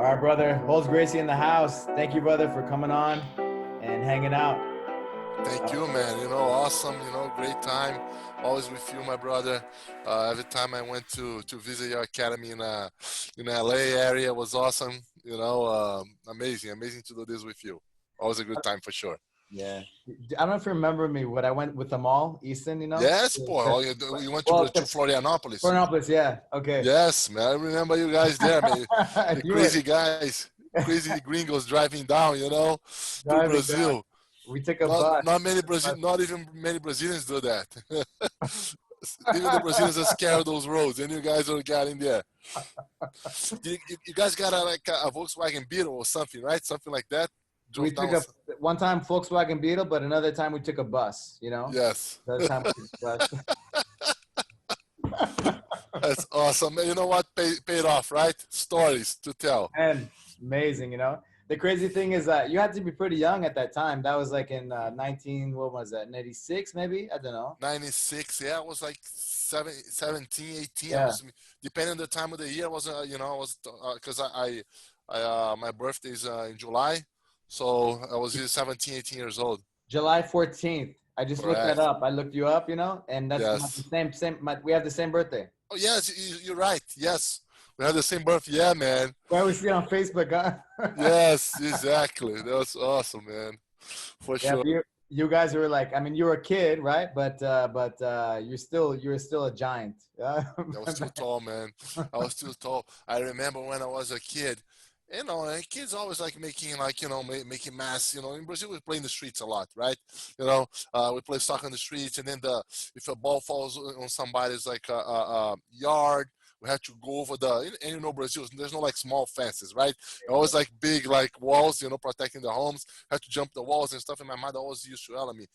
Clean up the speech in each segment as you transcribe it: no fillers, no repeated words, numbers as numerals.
All right, brother. Rolls Gracie in the house. Thank you, brother, for coming on and hanging out. Thank you, man. Awesome. Great time. Always with you, my brother. Every time I went to visit your academy in LA area was awesome. Amazing to do this with you. Always a good time for sure. Yeah. I don't know if you remember me, but I went with them all, Easton, Yes, boy. Oh, you went to Florianopolis. Florianopolis, yeah. Okay. Yes, man. I remember you guys there, man. The crazy guys, crazy gringos driving down, to Brazil. Down. We took a bus. Not even many Brazilians do that. Even the Brazilians are scared of those roads, and you guys are getting there. You guys got a Volkswagen Beetle or something, right? Something like that. We took one time Volkswagen Beetle, but another time we took a bus. Yes. Another time we took a bus. That's awesome. You know what paid off, right? Stories to tell. And amazing, The crazy thing is that you had to be pretty young at that time. That was like in 96 maybe? I don't know. 96, yeah. It was like 17, 18. Yeah. Depending on the time of the year, because my birthday is in July. So I was 17, 18 years old. July 14th. I just looked that up. I looked you up, and that's the same. We have the same birthday. Oh, yes, you're right. Yes. We have the same birthday. Yeah, man. Well, we see it on Facebook, huh? Yes, exactly. That was awesome, man. For sure. You guys were like, you were a kid, right? But you're still a giant. I was too tall, man. I was too tall. I remember when I was a kid. And kids always like making mass. In Brazil we play in the streets a lot, right? We play soccer in the streets, and then if a ball falls on somebody's like a yard, we have to go over Brazil, there's no like small fences, right? Always like big like walls, protecting the homes. Have to jump the walls and stuff. And my mother always used to yell at me,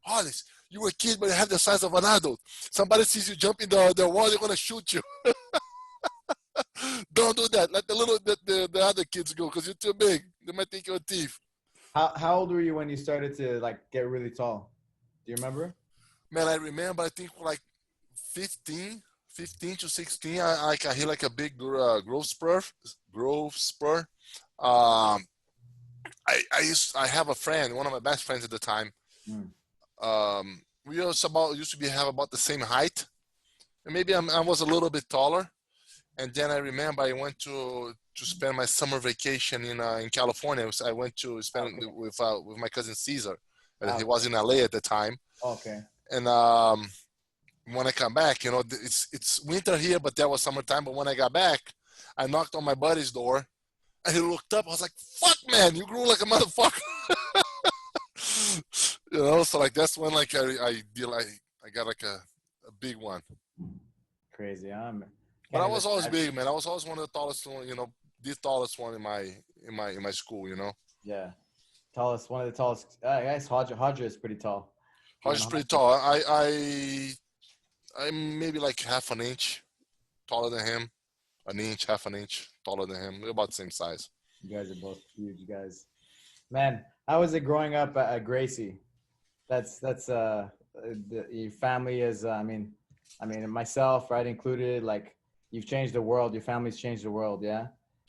Hollis, you were a kid, but you have the size of an adult. Somebody sees you jumping the wall, they're gonna shoot you. Don't do that. Let the other kids go, because you're too big. They might think you're a thief. How old were you when you started to like get really tall? Do you remember? Man, I remember. I think like 15 to 16. I hit like a big growth spur. I have a friend, one of my best friends at the time. We used to have about the same height, and maybe I was a little bit taller. And then I remember I went to spend my summer vacation in California. I went to spend with my cousin Caesar. He was in LA at the time. Okay. And when I come back, it's winter here, but that was summertime. But when I got back, I knocked on my buddy's door, and he looked up. I was like, "Fuck, man, you grew like a motherfucker." So like that's when like I got like a big one. Crazy, But I was always big, man. I was always one of the tallest one, the tallest one in my school, Yeah, one of the tallest. I guess Hodger is pretty tall. Hodger's pretty tall. I'm maybe like half an inch taller than him. An inch, half an inch taller than him. We're about the same size. You guys are both huge, guys. Man, how was it growing up at Gracie? That's your family is. Myself, right, included. Like, you've changed the world. Your family's changed the world, yeah.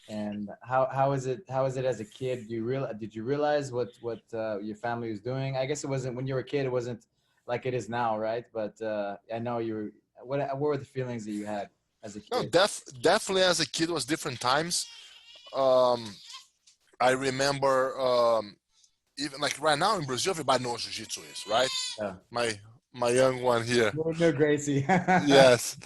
And how is it as a kid? Did you realize what your family was doing? I guess it wasn't when you were a kid. It wasn't like it is now, right? But I know you were. What were the feelings that you had as a kid? No, definitely as a kid was different times. I remember even like right now in Brazil, everybody knows what Jiu-Jitsu is, right? Yeah. My young one here. No, Gracie. Yes.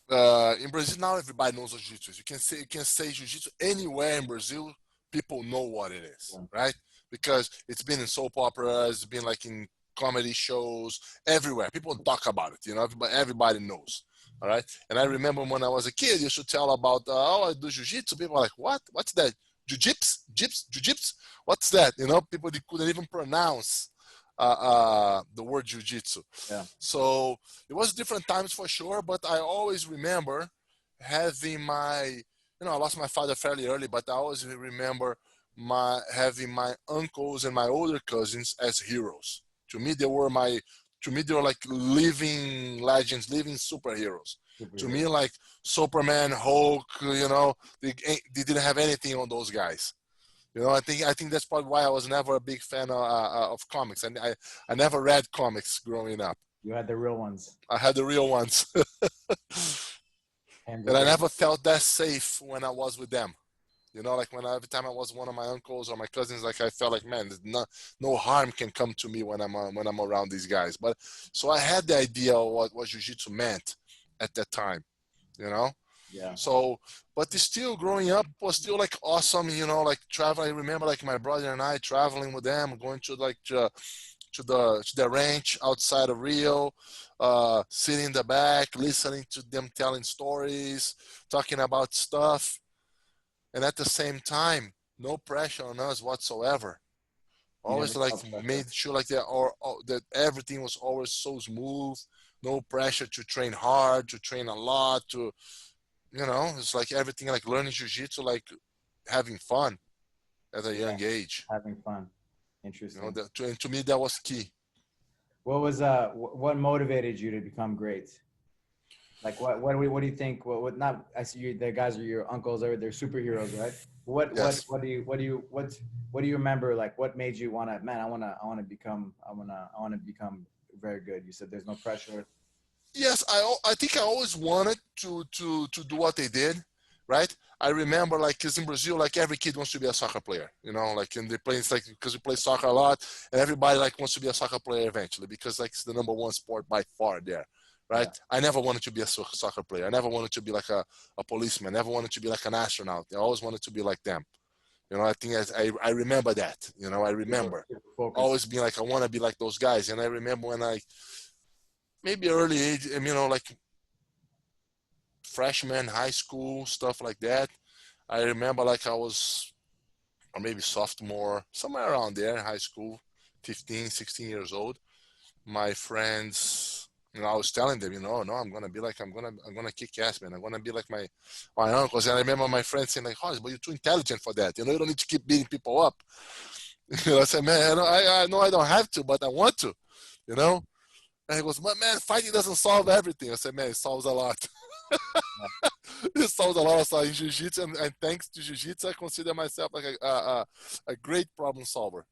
In Brazil now, everybody knows what Jiu-Jitsu is. You can say Jiu-Jitsu anywhere in Brazil. People know what it is, right? Because it's been in soap operas, it's been like in comedy shows, everywhere. People talk about it, everybody knows, all right? And I remember when I was a kid, you should tell about, I do Jiu-Jitsu. People are like, what? What's that? Jiu-Jitsu? What's that? People, they couldn't even pronounce the word Jiu-Jitsu. Yeah. So it was different times for sure, but I always remember having I lost my father fairly early, but I always remember having my uncles and my older cousins as heroes. To me, they were like living legends, living superheroes. To Superhero. me, like Superman, Hulk, you know, they didn't have anything on those guys. You know, I think that's probably why I was never a big fan of comics, and I never read comics growing up. You had the real ones. I had the real ones, Hands and of I God. never felt that safe when I was with them. You know, like every time I was one of my uncles or my cousins, like I felt like, man, no harm can come to me when I'm around these guys. But so I had the idea of what jiu-jitsu meant at that time. You know, Yeah. so but still growing up was still like awesome. You know, like traveling. I remember like my brother and I traveling with them, going to like to the ranch outside of Rio, sitting in the back, listening to them telling stories, talking about stuff, and at the same time, no pressure on us whatsoever. You never Always like felt pressure. made sure like that everything was always so smooth, no pressure to train hard, to train a lot, to it's like everything like learning jiu-jitsu, like having fun at a Yeah. young age. Having fun. You know, Interesting. and to me that was key. What motivated you to become great? Like what do you think? What not? I see you. The guys are your uncles. They're superheroes, right? Yes. What do you remember? Like what made you wanna? Man, I wanna become very good. You said there's no pressure. Yes, I think I always wanted to do what they did, right? I remember like because in Brazil, like every kid wants to be a soccer player, you know, like in the place like because we play soccer a lot, and everybody like wants to be a soccer player eventually because like it's the number one sport by far there, right? Yeah, I never wanted to be a soccer player. I never wanted to be like a policeman. I never wanted to be like an astronaut. I always wanted to be like them. You know, I think I remember that. You know, I remember super focused. always being like I want to be like those guys, and I remember when I maybe early age, you know, like freshman, high school, stuff like that. I remember like I was, or maybe sophomore, somewhere around there, high school, 15, 16 years old. My friends, I was telling them, no, I'm gonna be like, I'm gonna kick ass, man. I'm gonna be like my uncles. And I remember my friends saying like, "Oh, but you're too intelligent for that. You don't need to keep beating people up." I said, "Man, I know I don't have to, but I want to." You know. And he goes, "But man, fighting doesn't solve everything." I said, "Man, it solves a lot." It solves a lot of stuff in jiu-jitsu, and thanks to jiu-jitsu, I consider myself like a great problem solver.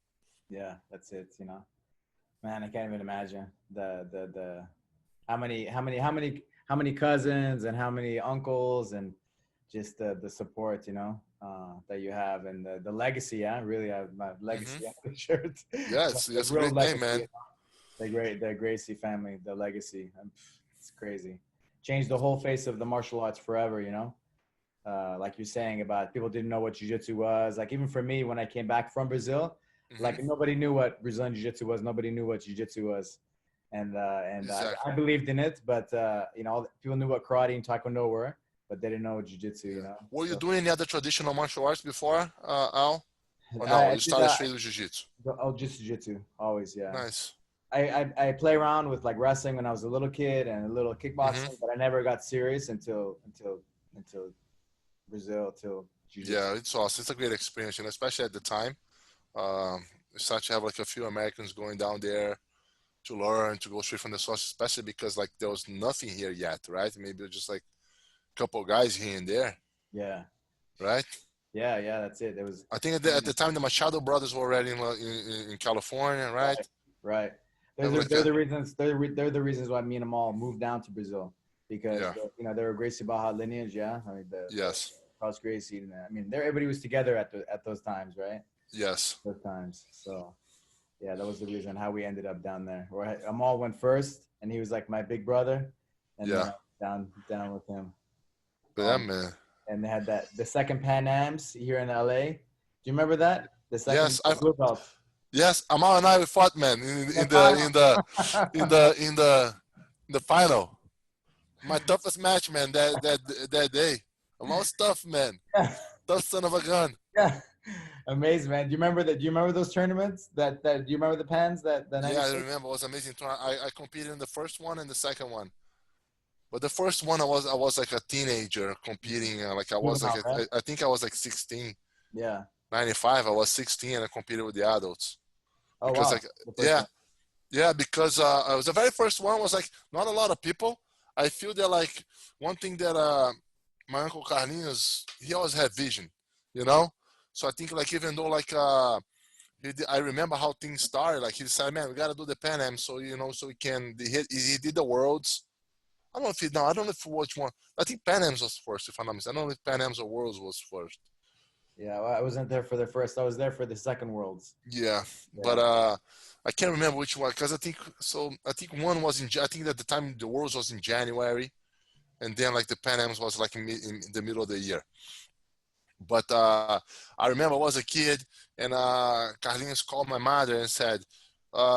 Yeah, that's it. Man, I can't even imagine the how many cousins and how many uncles and just the support that you have and the legacy. Yeah, really have my legacy on the shirt. Yeah, The it's a real great name, legacy. man. The Gracie family, the legacy. It's crazy. Changed the whole face of the martial arts forever. Like you're saying about people didn't know what jiu-jitsu was. Like even for me, when I came back from Brazil, Hmm. like nobody knew what Brazilian jiu-jitsu was. Nobody knew what jiu-jitsu was. And I Exactly. believed in it, but people knew what karate and taekwondo were, but they didn't know jiu-jitsu. Yeah. Were you So doing any other traditional martial arts before, Al? Or no? I You did started straight with jiu-jitsu. just jiu-jitsu always. Yeah. Nice. I play around with like wrestling when I was a little kid and a little Hmm. kickboxing, but I never got serious until Brazil, till jiu-jitsu. Yeah, it's awesome. It's a great experience, and especially at the time. You start to have like a few Americans going down there to learn, to go straight from the source, especially because like there was nothing here yet, right? Maybe just like a couple guys here and there, Yeah, right? yeah, that's it. It was I think at the time the Machado brothers were already in California, right? right, right. That was like They're a the reasons. They're the reasons why me and Amal moved down to Brazil because yeah, they're a Gracie Baja lineage. Yeah, I mean the yes, Rolls Gracie. And, I mean, everybody was together at those times, right? yes, Those times. So yeah, that was the reason how we ended up down there. Where Amal went first, and he was like my big brother, and then yeah. I was down with him. But yeah, Um, man. and they had the second Pan Ams here in LA. Do you remember that? The second Yes, I blue belt. yes, Amal and I we fought, man, The final. in the final. My toughest match, man. That day. Amal's tough, man. Yeah, Tough son of a gun. yeah. Amazing, man. Do you remember that? Do you remember those tournaments? Do you remember the pans that the Yeah, I '96? remember. It was amazing. I competed in the first one and the second one. But the first one, I was like a teenager competing. Like I was like Juvenile, right? I think I was like 16, Yeah. 95. I was 16 and I competed with the adults Oh because wow, like the first yeah, one. yeah, because it was the very first one was like not a lot of people. I feel that like one thing that my uncle Carlinhos, he always had vision, you know. So I think like even though like I remember how things started. Like he decided, man, we gotta do the Pan Am, so you know, so we can. He did the Worlds. I don't know if he no, I don't know if which one. I think Pan Am's was first, if I'm not mistaken. I don't know if Pan Am's or Worlds was first. Yeah, well, I wasn't there for the first. I was there for the second Worlds. Yeah, Yeah. but I can't remember which one because I think so. I think one was in. I think at the time the Worlds was in January, and then like the Pan Am's was like in the middle of the year. But I remember I was a kid, and Carlinhos called my mother and said,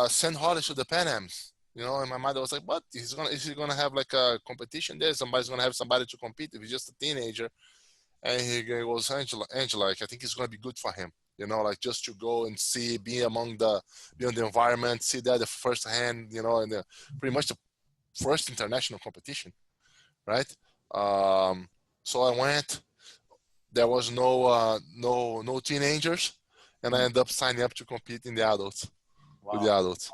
"Send Hollis to the Pan Am's." You know, and my mother was like, "What? Is he gonna have like a competition there? Somebody's gonna have somebody to compete if he's just a teenager?" And he goes, Angela, like, I think it's gonna be good for him. You know, like just to go and see, be among be in the environment, see that the first hand, you know, and pretty much the first international competition, right? So I went. There was no teenagers, and I ended up signing up to compete in the adults with the Wow. adults.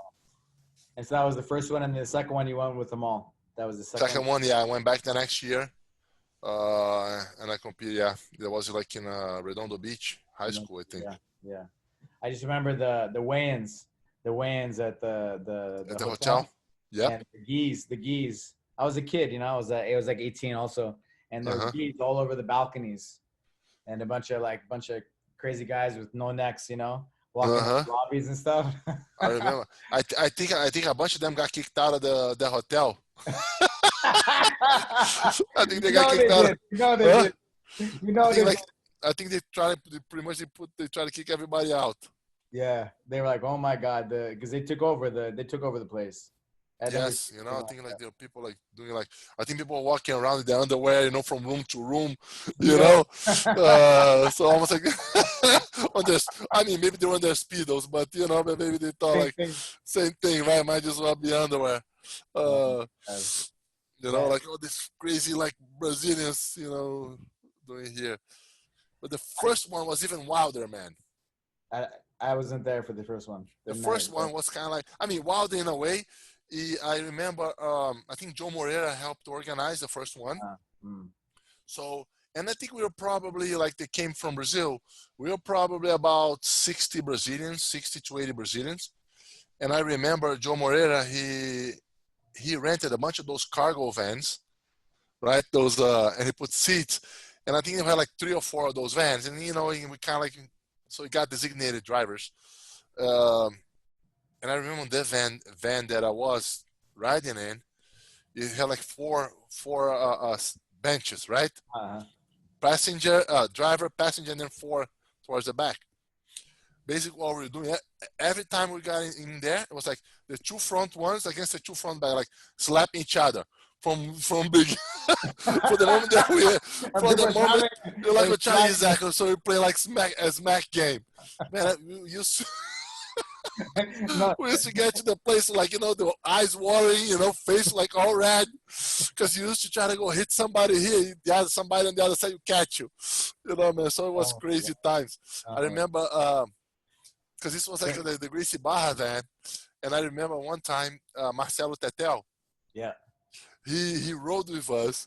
And so that was the first one, and the second one you went with them all. That was the second Second one, yeah, I went back the next year, and I competed. Yeah, that was like in Redondo Beach High one. School, I think, Yeah, yeah. I just remember the weigh-ins, at at the the hotel, hotel. Yep. and the geese. I was a kid, you know. I was like 18 also, and there Uh was huh. geese all over the balconies, and a bunch of crazy guys with no necks, you know, walking Uh up huh. lobbies and stuff. I remember. I think a bunch of them got kicked out of the hotel. I think they You got know kicked they out. did. You know they Huh? did. You I know think they. like I think they try to kick everybody out. Yeah, they were like, "Oh my God," because they took over the place. I'd never Yes, seen you know, I anything like think like that. there are people like doing like I think people are walking around in their underwear, you know, from room to room, you Yeah. know. So almost like on their, I mean, maybe they were on their speedos, but you know, maybe they thought Same like thing. same thing, right? Might as well be underwear. Oh, Uh, God. you know, Man, like all these crazy like Brazilians, you know, doing here. But the first one was even wilder, man. I I wasn't there for the first one. The The night. first one was kind of like, I mean, wilder in a way. I remember, I think Joe Moreira helped organize the first one. Uh, mm, So, and I think we were probably like they came from Brazil. We were probably about 60 Brazilians, 60 to 80 Brazilians. And I remember Joe Moreira, he rented a bunch of those cargo vans, right? Those, and he put seats. And I think he had like 3 or 4 of those vans. And, you know, we kind of like, so he got designated drivers. Um, and I remember the van that I was riding in, it had like four benches, right? uh, Passenger, driver, passenger, and then 4 towards the back. Basically, what we were doing every time we got in there, it was like the 2 front ones against the 2 front back, like slapping each other from big. For the moment that we, and for the people moment, shouting you're like and a Chinese smacking. exactly. So we play like smack game. Man, we used to, No, we used to get to the place like, you know, the eyes watering, you know, face like all red, because you used to try to go hit somebody here, somebody on the other side, you catch you know, man. So it was oh, crazy times. I uh, remember because this was like the Gracie Barra van, and I remember one time Marcelo Tetel, yeah. he rode with us.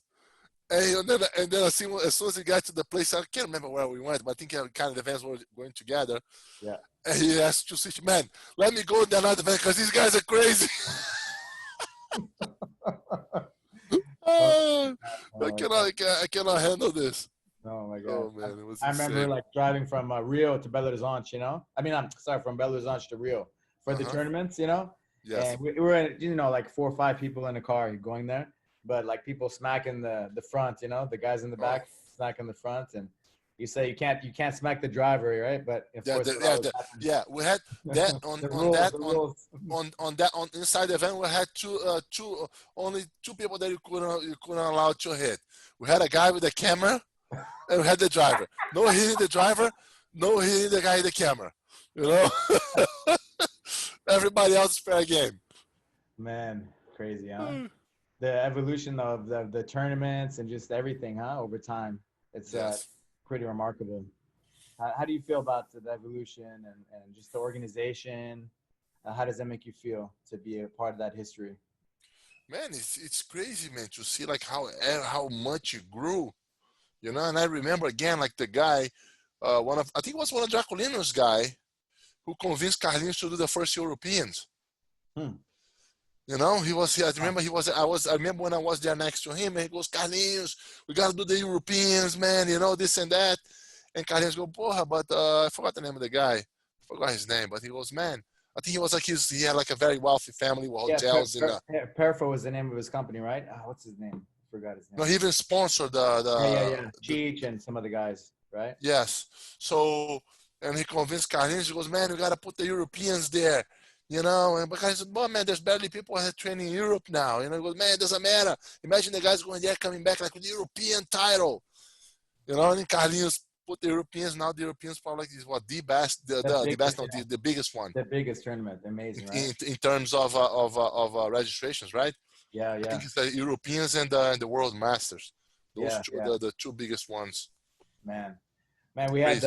And then I see as soon as he got to the place, I can't remember where we went, but I think kind of the vans were going together. Yeah. And he asked to switch, man, let me go in another van because these guys are crazy. Oh, I oh my God. I cannot handle this. Oh my God. Oh man, it was I remember insane. like driving from Rio to Belo Horizonte, you know? I mean, I'm sorry, from Belo Horizonte to Rio for Uh the huh. tournaments, you know? Yes. And we were, you know, like 4 or 5 people in a car going there, but like people smacking the front, you know, the guys in the Oh back smacking the front, and you say you can't smack the driver, right? But of yeah. course, it always happens. Yeah. We had that The rules, the rules. on inside the van. We had only 2 people that you couldn't allow to hit. We had a guy with a camera, and we had the driver. No hitting the driver. No hitting the guy in the camera. You know. Everybody else is fair game. Man, crazy, huh? The evolution of the tournaments and just everything, huh? Over time, it's Yes. pretty remarkable. How do you feel about the evolution and just the organization? How does that make you feel to be a part of that history? man, it's crazy, man, to see like how much it grew, you know. And I remember again, like the guy, I think it was one of Draculino's guy who convinced Carlinhos to do the first Europeans. Hmm. You know, I remember I remember when I was there next to him, and he goes, Carlinhos, we got to do the Europeans, man, you know, this and that. And Carlinhos go, porra, but I forgot the name of the guy. I forgot his name, but he goes, man, I think he was like he had like a very wealthy family with Yeah, hotels in Perfo was the name of his company, right? What's his name? Forgot his no, name. he even sponsored Yeah. Cheech and some of the guys, right? yes. So, and he convinced Carlinhos, he goes, man, we got to put the Europeans there. You know, and because I said, well, man, there's barely people that training in Europe now. You know, he goes, man, it doesn't matter. Imagine the guys going there, coming back like with the European title. You know, and then Carlinhos put the Europeans. Now the Europeans probably like is what the best, the best, no, the biggest one The biggest tournament. Amazing, right? in terms of registrations, right? Yeah, I yeah, think it's the Europeans and the World Masters. Those yeah, two, yeah. the two biggest ones. Man, we had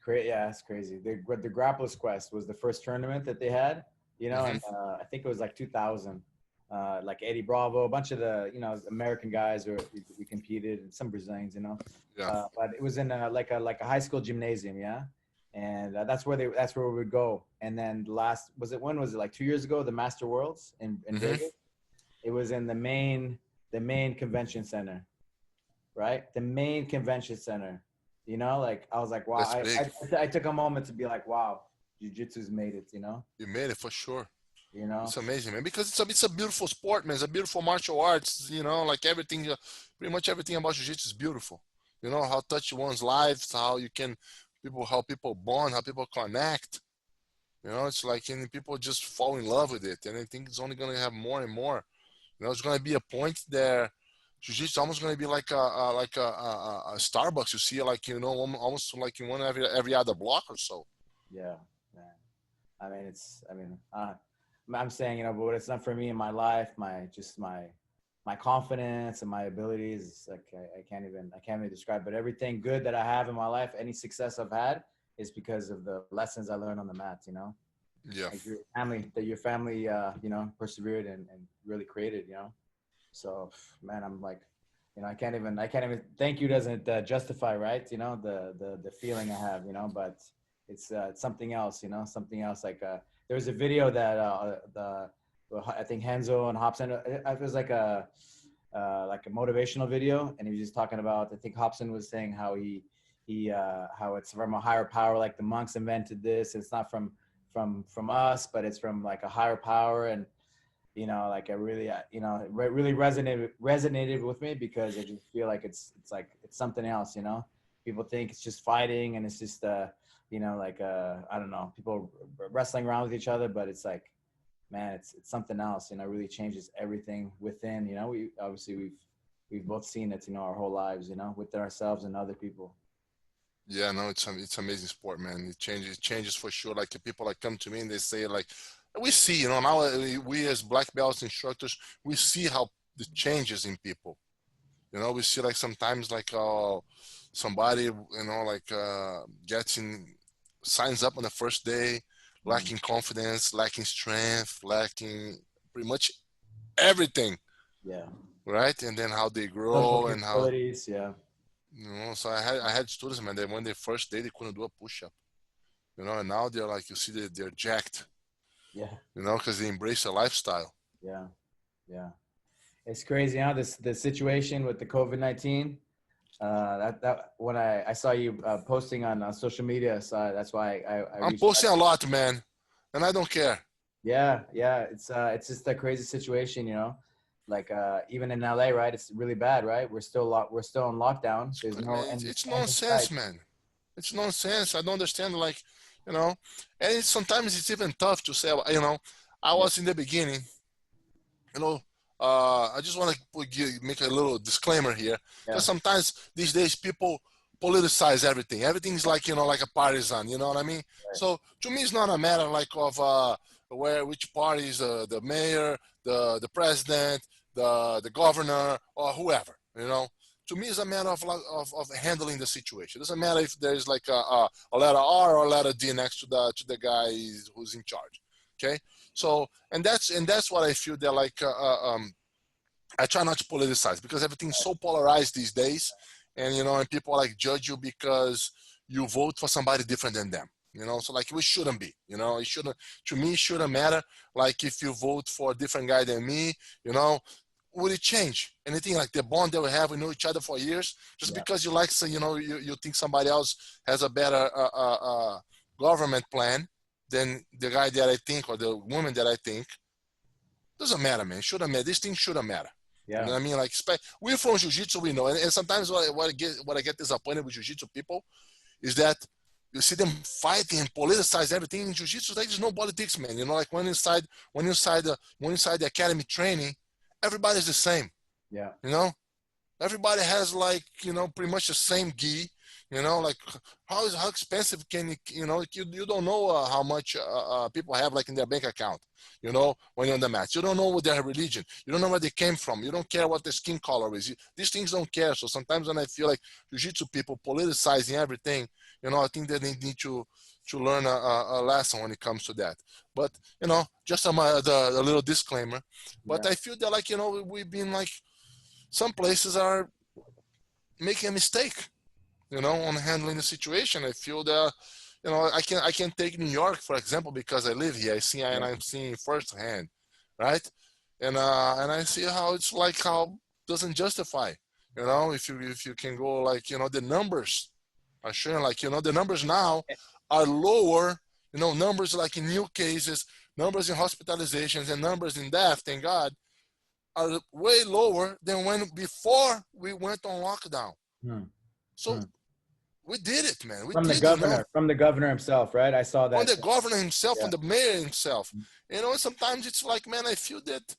Crazy. yeah, it's crazy. The Grapplers Quest was the first tournament that they had, you know, Mm-hmm. and I think it was like 2000. Like Eddie Bravo, a bunch of the American guys, or we competed, and some Brazilians, you know. Yeah. But it was in like a high school gymnasium, yeah, and that's where we would go. And then when was it, like 2 years ago, the Master Worlds in Mm-hmm. Vegas? It was in the main convention center, right? The main convention center. You know, like I was like, wow. That's big. I took a moment to be like, wow, jiu-jitsu's made it. You know. You made it for sure. You know. It's amazing, man, because it's a beautiful sport, man. It's a beautiful martial arts, you know, like everything, pretty much everything about jiu-jitsu is beautiful. You know, how touch one's lives, how people bond, how people connect. You know, it's like, and people just fall in love with it. And I think it's only going to have more and more. You know, it's going to be a point there. Jiu-jitsu is almost going to be like a Starbucks. You see, like, you know, almost like in one every other block or so. Yeah, man. I'm saying, but it's not for me in my life. My confidence and my abilities, like I can't even describe. But everything good that I have in my life, any success I've had, is because of the lessons I learned on the mat. You know, Yeah. like your family, persevered and really created. You know, so man, I'm like, I can't even. Thank you doesn't justify, right? You know, the feeling I have. You know, but it's something else. You know, something else like. There was a video that I think Henzo and Hobson. It was like a motivational video, and he was just talking about. I think Hobson was saying how how it's from a higher power. Like the monks invented this. It's not from us, but it's from like a higher power. And like I really it really resonated with me, because I just feel like it's something else. People think it's just fighting, and it's just I don't know, people wrestling around with each other, but it's like, man, it's something else. Really changes everything within. We've both seen it, our whole lives, within ourselves and other people. Yeah, no, it's amazing sport, man. It changes for sure. Like people like come to me and they say like, we see, now we as black belts instructors, we see how the changes in people. We see like sometimes like somebody signs up on the first day, lacking confidence, lacking strength, lacking pretty much everything. Yeah. Right, and then how they grow and how. Yeah. So I had students, man, that when they first day they couldn't do a push-up, and now they're like, you see that they're jacked. Yeah. Because they embrace a lifestyle. Yeah. Yeah. It's crazy, the situation with the COVID-19. That when I saw you posting on social media, so that's why I'm posting a lot, man, and I don't care. Yeah. It's just a crazy situation, like even in LA, right? It's really bad, right? We're still in lockdown. There's no it's nonsense, man. It's nonsense. I don't understand, like, and sometimes it's even tough to say, I was in the beginning, I just want to make a little disclaimer here, because sometimes these days people politicize everything. Everything's like, like a partisan, you know what I mean? Right. So to me, it's not a matter like of which party is the mayor, the president, the governor, or whoever, To me, it's a matter of handling the situation. It doesn't matter if there's like a letter R or a letter D next to the guy who's in charge. Okay, so and that's what I feel that like I try not to politicize because everything's so polarized these days, and and people like judge you because you vote for somebody different than them. So like we shouldn't be. It shouldn't. To me, it shouldn't matter. Like if you vote for a different guy than me, would it change anything? Like the bond that we have, we know each other for years. Just because you like, so you think somebody else has a better government plan than the guy that I think or the woman that I think. Doesn't matter, man. Shouldn't matter. These things shouldn't matter. Yeah. You know what I mean? Like, we're from Jiu-Jitsu, we know. And sometimes what I get disappointed with Jiu-Jitsu people is that you see them fighting and politicize everything in Jiu-Jitsu. There's no politics, man. Like when inside the academy training, everybody's the same. Yeah. Everybody has like, pretty much the same gi. Like how expensive can you don't know how much people have like in their bank account, when you're on the mats. You don't know what their religion. You don't know where they came from. You don't care what their skin color is. These things don't care. So sometimes when I feel like Jiu-Jitsu people politicizing everything, I think that they need to learn a lesson when it comes to that. But, just a little disclaimer. But I feel that like, we've been like, some places are making a mistake, on handling the situation. I feel that, I can take New York, for example, because I live here. And I'm seeing firsthand, right? And I see how it's like, how doesn't justify, if you can go like, the numbers are showing like, the numbers now are lower, numbers like in new cases, numbers in hospitalizations and numbers in death, thank God, are way lower than before we went on lockdown. So we did it, man. From the governor himself, right? I saw that. From the governor himself, from the mayor himself. Sometimes it's like, man, I feel that,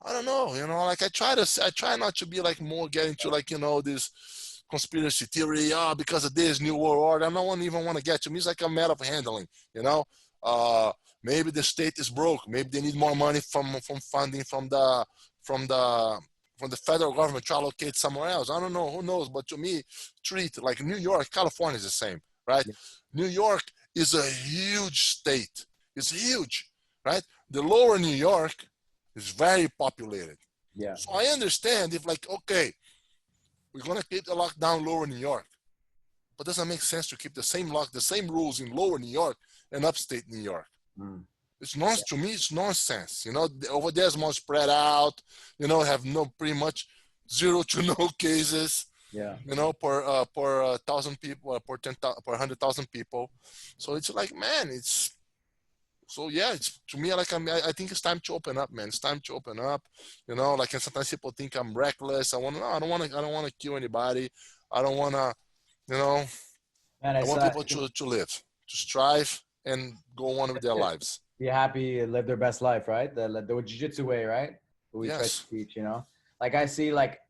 I don't know, like I try not to be like more getting to like, this conspiracy theory, because of this new world order. I don't even want to get to me. It's like a matter of handling, maybe the state is broke. Maybe they need more money from funding from the federal government to allocate somewhere else. I don't know, who knows? But to me, treat like New York, California is the same, right? Yeah. New York is a huge state. It's huge, right? The lower New York is very populated. Yeah. So I understand if like, okay, we're gonna keep the lockdown lower New York, but doesn't make sense to keep the same rules in lower New York and upstate New York. It's nonsense. To me, it's nonsense. Over there is more spread out. Have pretty much 0 to no cases. Yeah. Per 1,000 people, per 100,000 people. So it's like, man, it's to me like I think it's time to open up, man. It's time to open up. Like, and sometimes people think I'm reckless. I don't want to kill anybody. I don't want to, Man, I want people to live, to strive, and go on with their lives. Be happy, live their best life, right? The Jiu-Jitsu way, right? What we try to teach, Like I see, like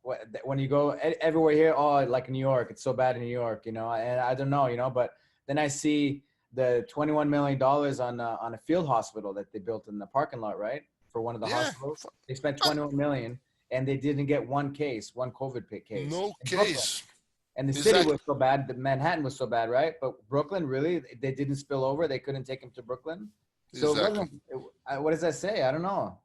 when you go everywhere here, like New York, it's so bad in New York, and I don't know, but then I see the $21 million on a field hospital that they built in the parking lot, right? For one of the hospitals, they spent $21 million, and they didn't get one COVID case. No case. And the city was so bad, Manhattan was so bad, right? But Brooklyn, really, they didn't spill over. They couldn't take him to Brooklyn. So what does that say? I don't know.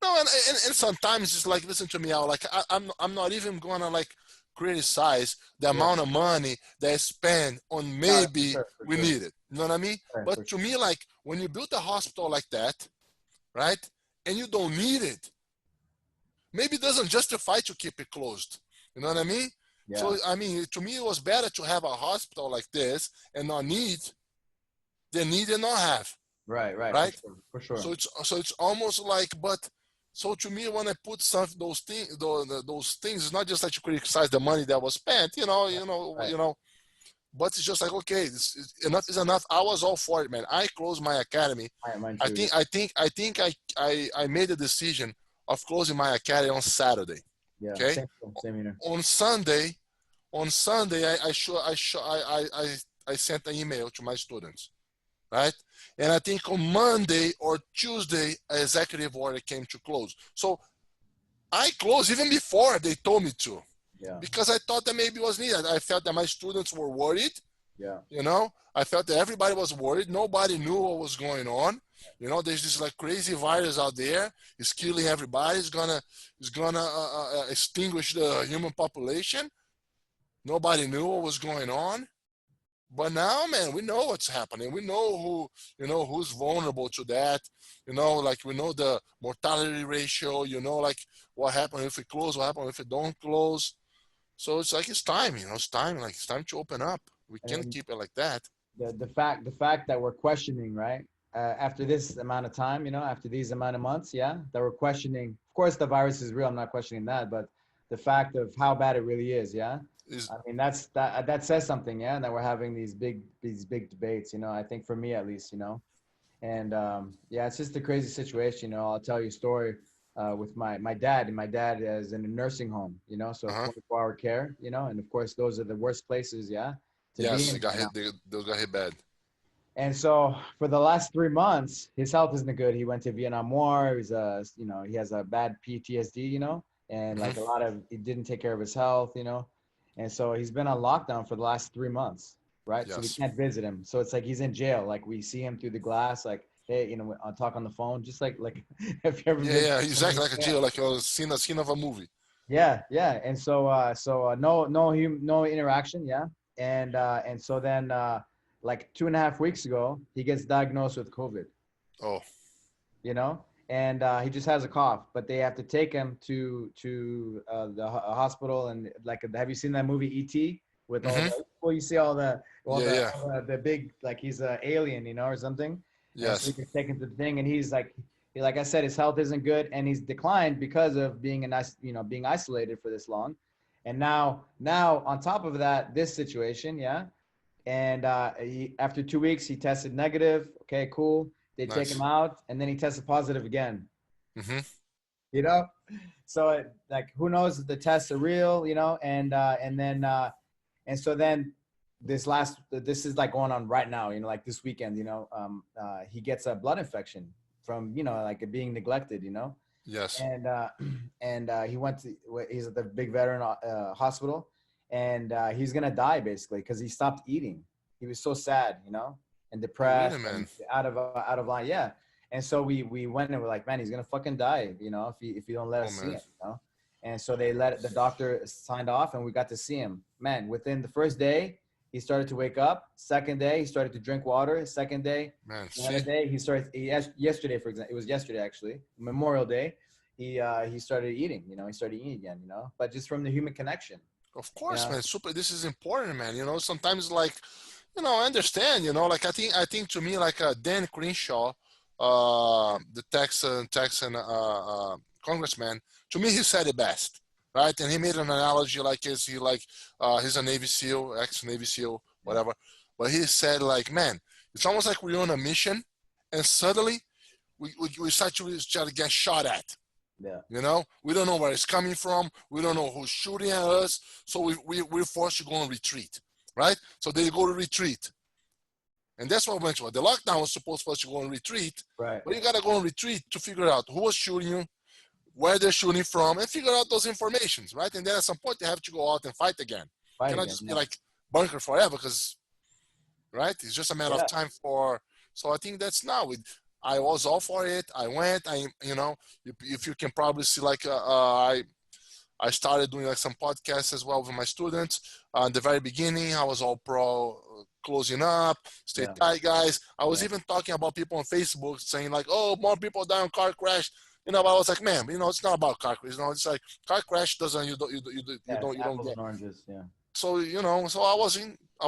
No, and sometimes it's like, listen to me out. Like I'm not even gonna like criticize the amount of money they spend on maybe we need it. You know what I mean? But to me, like when you build a hospital like that, right, and you don't need it, maybe it doesn't justify to keep it closed. You know what I mean? Yeah. So I mean, to me, it was better to have a hospital like this and not need than need and not have. Right. For sure. So it's almost like, but so to me, when I put those things, it's not just like to criticize the money that was spent, but it's just like, okay, enough is enough. I was all for it, man. I closed my academy. I think I made the decision of closing my academy on Saturday. Yeah. Okay. Same here. On Sunday, I sent an email to my students. Right? And I think on Monday or Tuesday, an executive order came to close. So I closed even before they told me to. Yeah. Because I thought that maybe it was needed. I felt that my students were worried. Yeah. I felt that everybody was worried. Nobody knew what was going on. You know, there's this like crazy virus out there. It's killing everybody. It's gonna extinguish the human population. Nobody knew what was going on. But now, man, we know what's happening. We know who, who's vulnerable to that. Like we know the mortality ratio. Like what happened if we close, what happened if we don't close. So it's like it's time. It's time. Like it's time to open up. We can't And keep it like that. the fact that we're questioning, right? After this amount of time, after these amount of months, yeah, that we're questioning. Of course, the virus is real. I'm not questioning that, but the fact of how bad it really is, yeah. Is I mean, that says something, yeah. That we're having these big debates, I think for me at least, and yeah, it's just a crazy situation. I'll tell you a story with my dad. And my dad is in a nursing home, so uh-huh. 24-hour care, and of course those are the worst places, yeah, to be Yes, in they got right hit. now. Those got hit bad. And so for the last 3 months, his health isn't good. He went to Vietnam War. He has a bad PTSD, and like Hmm. he didn't take care of his health, and so he's been on lockdown for the last 3 months, right? So we Yes. can't visit him. So it's like he's in jail. Like we see him through the glass, like, hey, I'll talk on the phone, just like if you ever Yeah, been, yeah, exactly like a yeah, jail, like a scene of a movie. yeah. And so no interaction, yeah. And so then like 2.5 weeks ago, he gets diagnosed with COVID, Oh. and he just has a cough, but they have to take him to the hospital. And like, have you seen that movie E.T. with all Hmm. the, well, you see Yeah, yeah. all the big, like he's an alien, or something. And so he Yes. gets taken to the thing, and he's like I said, his health isn't good, and he's declined because of being isolated for this long. And now on top of that, this situation, yeah. And after 2 weeks, he tested negative. Okay, cool. They take him Nice. out, and then he tested positive again. Hmm. You know, so like, who knows if the tests are real? And so then this is like going on right now. Like this weekend. He gets a blood infection from like being neglected. Yes. And he's at the big veteran hospital, and he's gonna die basically because he stopped eating. He was so sad, and Oh, really, depressed and man? out of line. Yeah. And so we went and we're like, man, he's gonna fucking die, if you don't let Oh, us see man. him. And so the doctor signed off, and we got to see him. Man, within the first day, he started to wake up. Second day, he started to drink water. Second day, Man, another see? day, yesterday, for example, it was yesterday actually, Memorial Day. He started eating. He started eating again. But just from the human connection. Of You course, know, man. Super. This is important, man. Sometimes like, I understand, like I think to me, like Dan Crenshaw, the Texan congressman, to me, he said it best, right? And he made an analogy like, he's a Navy SEAL, ex-Navy SEAL, yeah, whatever. But he said like, man, it's almost like we're on a mission and suddenly we start to get shot at. yeah, We don't know where it's coming from. We don't know who's shooting at us. So we're forced to go on retreat, right? So they go to retreat. And that's what went to the lockdown was supposed for us to go on retreat. right. But you got to go on retreat to figure out who was shooting you, where they're shooting from, and figure out those informations, right? And then at some point, they have to go out and fight again. You Fight cannot again. just be Yeah, like bunker forever because, right? It's just a matter of yeah, time for. So I think that's now. I was all for it. I went. If you can probably see, like, I started doing like some podcasts as well with my students. In the very beginning, I was all pro closing up, stay yeah, tight, guys. I was yeah. even talking about people on Facebook saying like, "Oh, more people die on car crash." But I was like, "Man, it's not about car crash. It's like car crash doesn't Yeah, it's you don't apples get." and oranges. Yeah, So so I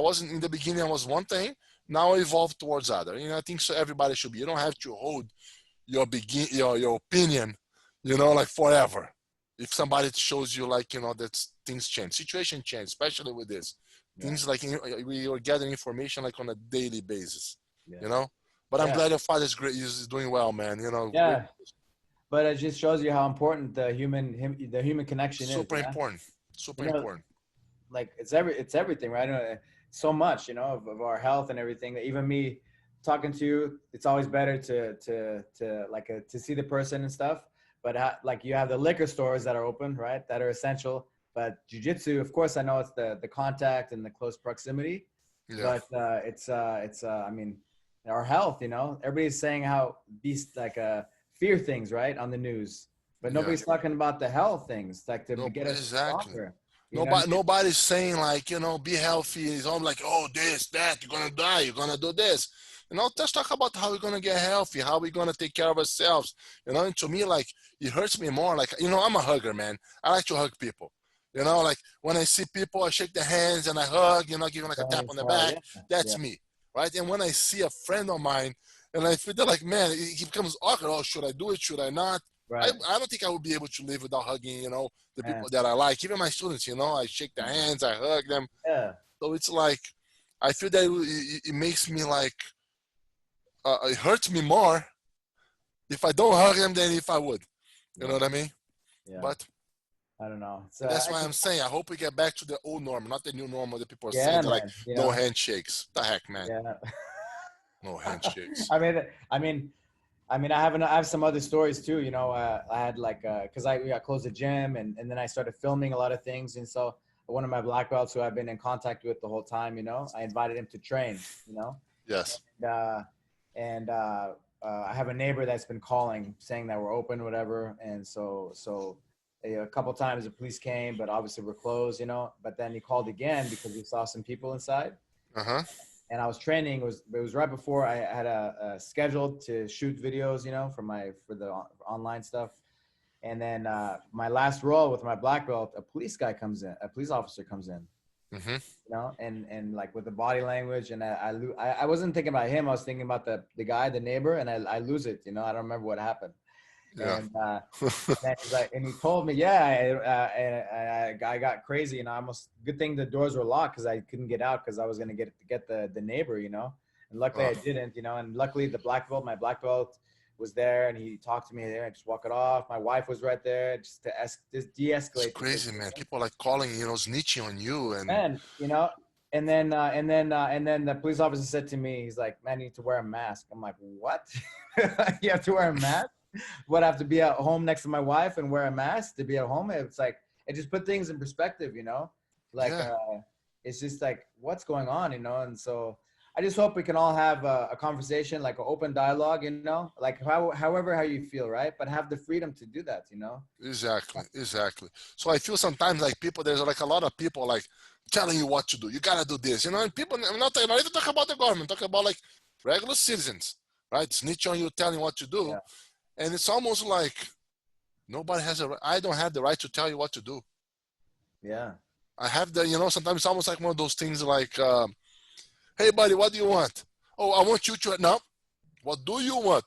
wasn't in the beginning. I was one thing. Now I evolved towards other. I think so. Everybody should be. You don't have to hold your opinion, like forever. If somebody shows you like that things change, situation change, especially with this yeah, things like we are gathering information like on a daily basis, yeah, you know. But I'm yeah, glad your father's great. He's doing well, man. Great, yeah. But it just shows you how important the human connection is. super Yeah, important, you super know, important. like it's everything, right? So much, of our health and everything. That even me talking to you, it's always better to see the person and stuff. But like, you have the liquor stores that are open, right? That are essential. But jujitsu, of course, I know it's the contact and the close proximity. Yeah, But it's I mean, our health. You know, everybody's saying how these like fear things, right, on the news, but Yeah. nobody's talking about the health things, like to No, get us exactly. stronger. You know what I Nobody, mean? nobody's saying like, you know, be healthy. It's all like, oh, this, that, you're gonna die, you're gonna do this. You know, let's talk about how we're gonna get healthy, how we're gonna take care of ourselves. You know, and to me, like, it hurts me more. Like, you know, I'm a hugger, man. I like to hug people. You know, like when I see people, I shake their hands and I hug, you know, give them like a tap on the back. Yeah, That's yeah, me, right? And when I see a friend of mine and I feel that like, man, it becomes awkward. Oh, should I do it? Should I not? right. I don't think I would be able to live without hugging, you know, the Yeah, people that I like, even my students, you know, I shake their hands, I hug them. yeah, So it's like, I feel that it makes me like, it hurts me more if I don't hug them than if I would. You know what I mean? yeah. But I don't know. So that's why I'm saying, I hope we get back to the old normal, not the new normal that people are yeah, saying. They're like, man. You no know, handshakes. The heck, man. yeah. No handshakes. I have some other stories too. You know, I had like, cause I closed the gym and then I started filming a lot of things. And so one of my black belts who I've been in contact with the whole time, you know, I invited him to train, you know, Yes. and I have a neighbor that's been calling saying that we're open, whatever. And so a couple times the police came, but obviously we're closed, you know, but then he called again because he saw some people inside. Uh-huh. And I was training. It was right before I had a scheduled to shoot videos, you know, for the online stuff. And then my last roll with my black belt, a police officer comes in, Mm-hmm. you know, and like with the body language, and I wasn't thinking about him. I was thinking about the guy, the neighbor, and I lose it, you know. I don't remember what happened. Yeah. And then he's like, and he told me, yeah, I got crazy, and good thing the doors were locked because I couldn't get out because I was gonna get the neighbor, you know, and luckily I didn't, you know, and luckily my black belt was there, and he talked to me there and just walk it off. My wife was right there just to just de-escalate. It's crazy, man. People like calling, you know, snitching on you, and Man, you know, and then the police officer said to me, he's like, man, you need to wear a mask. I'm like, what? You have to wear a mask? What, I have to be at home next to my wife and wear a mask to be at home? It's like, it just put things in perspective, you know, like, yeah. it's just like, what's going on, you know? And so I just hope we can all have a conversation, like an open dialogue, you know, like however how you feel, right? But have the freedom to do that, you know? Exactly, exactly. So I feel sometimes like people, there's like a lot of people like telling you what to do. You gotta do this, you know. And people, I'm not even talking about the government, talking about like regular citizens, right? Snitch on you, telling you what to do, Yeah. and it's almost like nobody has I don't have the right to tell you what to do. Yeah. I have the, you know. Sometimes it's almost like one of those things like, hey, buddy, what do you want? Oh, I want you to no. What do you want?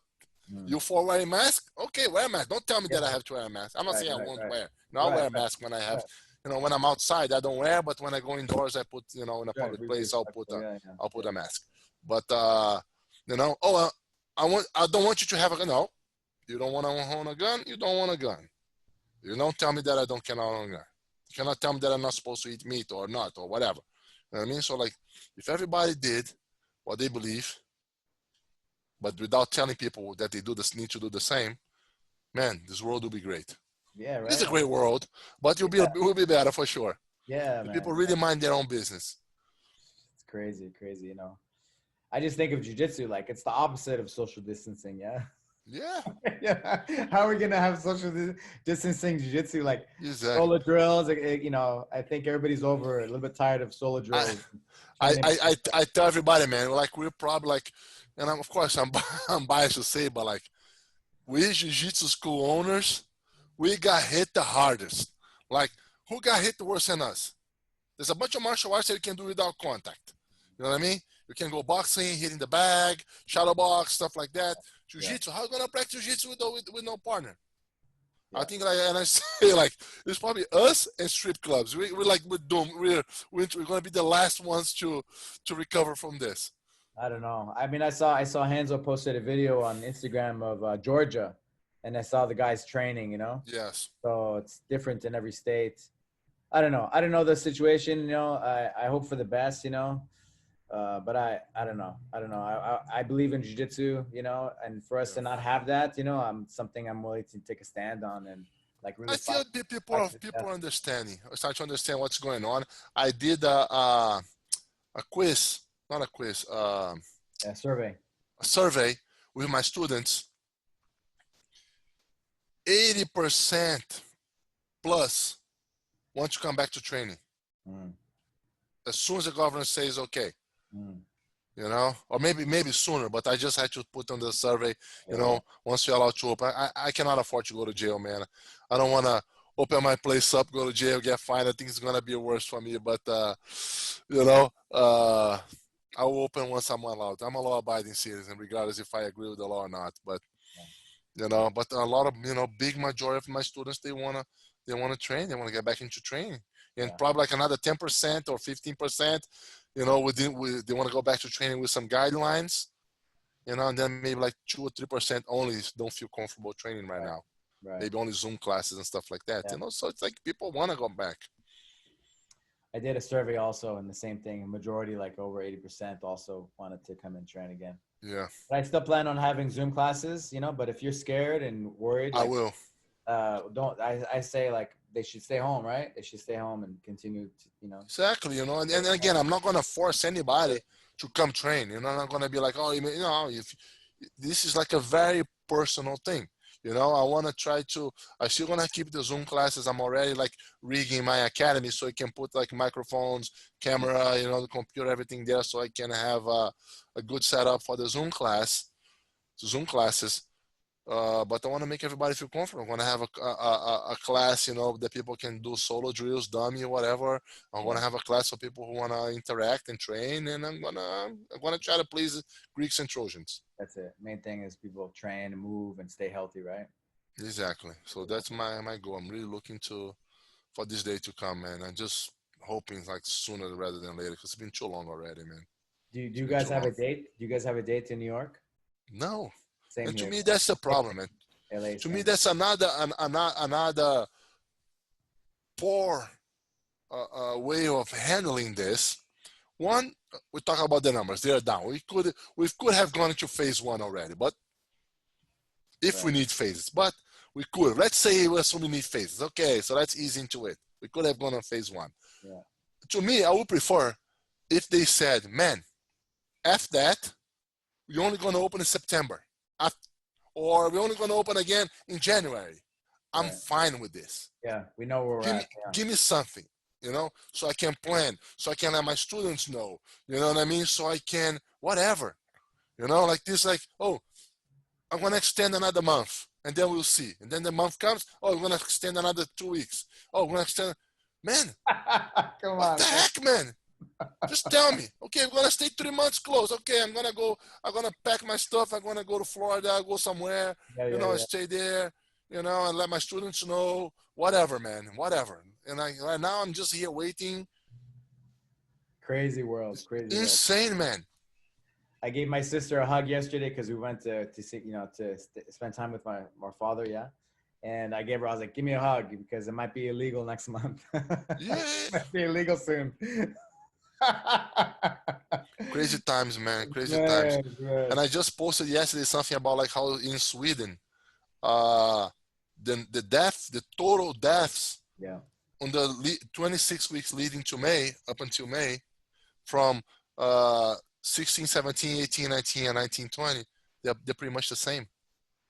You for wearing a mask? Okay, wear a mask. Don't tell me that I have to wear a mask. I'm not saying I won't wear. No, I'll wear a mask when I have, you know, when I'm outside, I don't wear, but when I go indoors, I put, you know, in a public place, I'll put a mask. But, you know, I don't want you to have a gun. No, you don't want to own a gun. You don't want a gun. You don't tell me that I cannot own a gun. You cannot tell me that I'm not supposed to eat meat or not or whatever. You know what I mean? So like, if everybody did what they believe, but without telling people that they need to do the same, man, this world will be great. Yeah, right. It's a great world, but it will be better for sure. Yeah, man. People really mind their own business. It's crazy, you know. I just think of jiu-jitsu like it's the opposite of social distancing, yeah. Yeah. Yeah. How are we gonna have social distancing jiu-jitsu like exactly. solo drills? You know, I think everybody's a little bit tired of solo drills. I tell everybody, man, like we're probably like, and of course I'm biased to say, but like we jiu-jitsu school owners, we got hit the hardest. Like who got hit worse than us? There's a bunch of martial arts that you can do without contact. You know what I mean? You can go boxing, hitting the bag, shadow box, stuff like that. Jiu-jitsu, how are you gonna practice jiu-jitsu with no partner? Yeah. I think like, and I say like, it's probably us and strip clubs. We're doomed. We're gonna be the last ones to recover from this. I don't know. I mean, I saw Hanzo posted a video on Instagram of Georgia, and I saw the guys training. You know. Yes. So it's different in every state. I don't know. I don't know the situation. You know. I hope for the best. You know. But I don't know. I believe in jiu-jitsu, you know, and for us to not have that, you know, I'm willing to take a stand on and like really. I feel people are understanding. I start to understand what's going on. I did a quiz, not a quiz. Survey. a survey with my students, 80% plus want to come back to training. As soon as the governor says okay. You know, or maybe sooner, but I just had to put on the survey, you know, once you're allowed to open. I cannot afford to go to jail, man. I don't want to open my place up, go to jail, get fined. I think it's going to be worse for me, but, you know, I will open once I'm allowed. I'm a law-abiding citizen, regardless if I agree with the law or not, but, you know, but a lot of, you know, big majority of my students, they want to train. They want to get back into training. And probably like another 10% or 15%, you know, they want to go back to training with some guidelines, you know, and then maybe like 2 or 3% only don't feel comfortable training right now. Maybe only Zoom classes and stuff like that, you know, so it's like people want to go back. I did a survey also, and the same thing. A majority, like over 80%, also wanted to come and train again. Yeah. But I still plan on having Zoom classes, you know, but if you're scared and worried, like, I will. I say, like, they should stay home, right? They should stay home and continue to, you know. Exactly, you know, and again, I'm not going to force anybody to come train. You know, I'm not going to be like, oh, you know, if this is like a very personal thing. You know, I want to try to, I still going to keep the Zoom classes. I'm already like rigging my academy so I can put like microphones, camera, you know, the computer, everything there so I can have a good setup for the Zoom classes. But I want to make everybody feel comfortable. I want to have a class, you know, that people can do solo drills, dummy, whatever. I want to have a class for people who want to interact and train, and I'm gonna try to please Greeks and Trojans. That's it. Main thing is people train and move and stay healthy, right? Exactly. So that's my goal. I'm really looking for this day to come, man. I'm just hoping like sooner rather than later because it's been too long already, man. Do you guys have a date? Do you guys have a date in New York? No. Same and to here. me, that's the problem, man. LA, to me, that's another poor way of handling this. One, we talk about the numbers; they are down. We could have gone into phase 1 already, but if we need phases, but we could. Let's say we assume we need phases. Okay, so let's ease into it. We could have gone on phase 1. Yeah. To me, I would prefer if they said, "Man, after that, we're only going to open in September." Or we're only going to open again in January. I'm fine with this. Yeah, we know where we're at. Yeah. Give me something, you know, so I can plan, so I can let my students know, you know what I mean? So I can, whatever, you know, like this, like, oh, I'm going to extend another month and then we'll see. And then the month comes, oh, we're going to extend another 2 weeks. Oh, we're going to extend, man, what the heck, man? Just tell me, okay, we're gonna stay 3 months closed. Okay, I'm gonna pack my stuff. I'm gonna go to Florida, go somewhere, stay there, you know, and let my students know, whatever, man, whatever. And right now I'm just here waiting. Crazy world, crazy. Insane, world. Man. I gave my sister a hug yesterday because we went to see, you know, to spend time with my father. Yeah. And I was like, give me a hug because it might be illegal next month. Yeah. It might be illegal soon. Crazy times, man. Crazy times. And I just posted yesterday something about like how in Sweden, the total deaths on the 26 weeks leading to May, up until May, from 16, 17, 18, 19, and 19, 20, they're pretty much the same.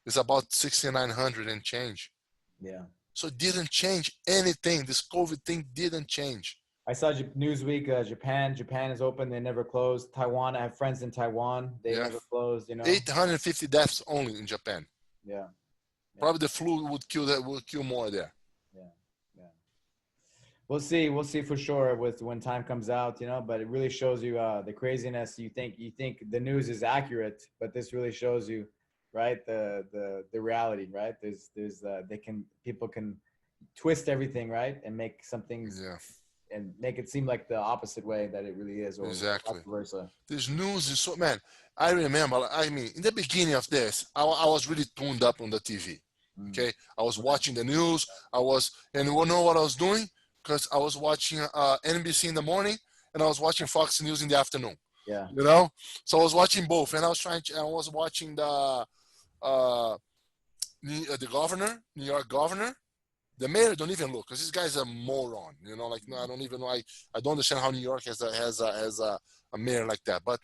It's about 6,900 and change. Yeah. So it didn't change anything. This COVID thing didn't change. I saw Newsweek, Japan is open. They never closed. Taiwan, I have friends in Taiwan. They never closed, you know. 850 deaths only in Japan. Yeah. Probably the flu would kill more there. Yeah. We'll see for sure when time comes out, you know, but it really shows you the craziness. You think the news is accurate, but this really shows you, right, the reality, right? People can twist everything, right, and make something and make it seem like the opposite way that it really is, or exactly vice versa. This news is so, man, I remember, I mean, in the beginning of this, I was really tuned up on the TV. Okay, I was watching the news. And you know what I was doing? Because I was watching NBC in the morning, and I was watching Fox News in the afternoon. Yeah. You know, so I was watching both, and I was watching the governor, New York governor. The mayor don't even look because this guy's a moron. You know, like, no, I don't even know. I don't understand how New York has a mayor like that. But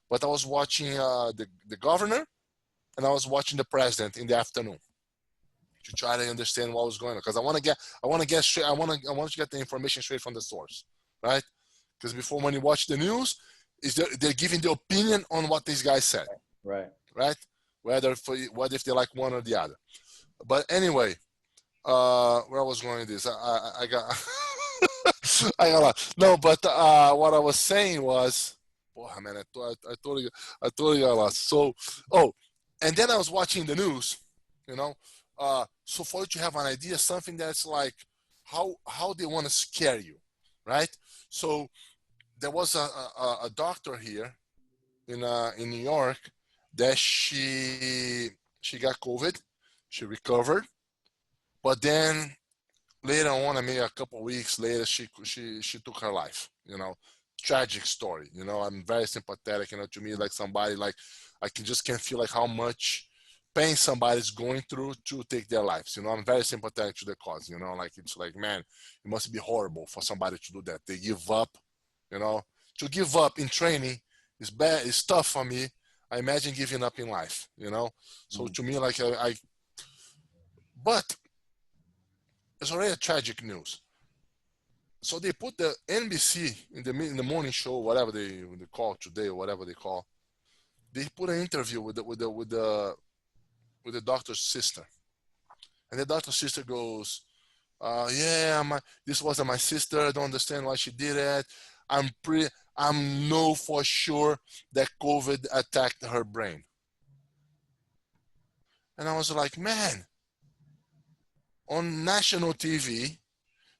but I was watching the governor, and I was watching the president in the afternoon to try to understand what was going on, because I want to get straight. I want to get the information straight from the source, right? Because before, when you watch the news, they're giving the opinion on what these guys said, Right. Whether if they like one or the other. But anyway, where I was going with this, I got I got a lot. No, but what I was saying was, boy, man, I totally got lost. So, and then I was watching the news, you know. So for you to have an idea, something that's like how they want to scare you, right? So there was a doctor here in New York that she got COVID, she recovered, but then later on, I mean, a couple of weeks later, she took her life. You know, tragic story. You know, I'm very sympathetic. You know, to me, like somebody like I can't feel like how much pain somebody's going through to take their lives. You know, I'm very sympathetic to the cause. You know, like it's like, man, it must be horrible for somebody to do that. They give up. You know, to give up in training is bad. It's tough for me. I imagine giving up in life. You know, so to me, like but it's already a tragic news. So they put the NBC in the morning show, whatever they call today or whatever they call. They put an interview with the doctor's sister, and the doctor's sister goes, "Yeah, this wasn't my sister. I don't understand why she did it. I'm know for sure that COVID attacked her brain." And I was like, man, on national TV.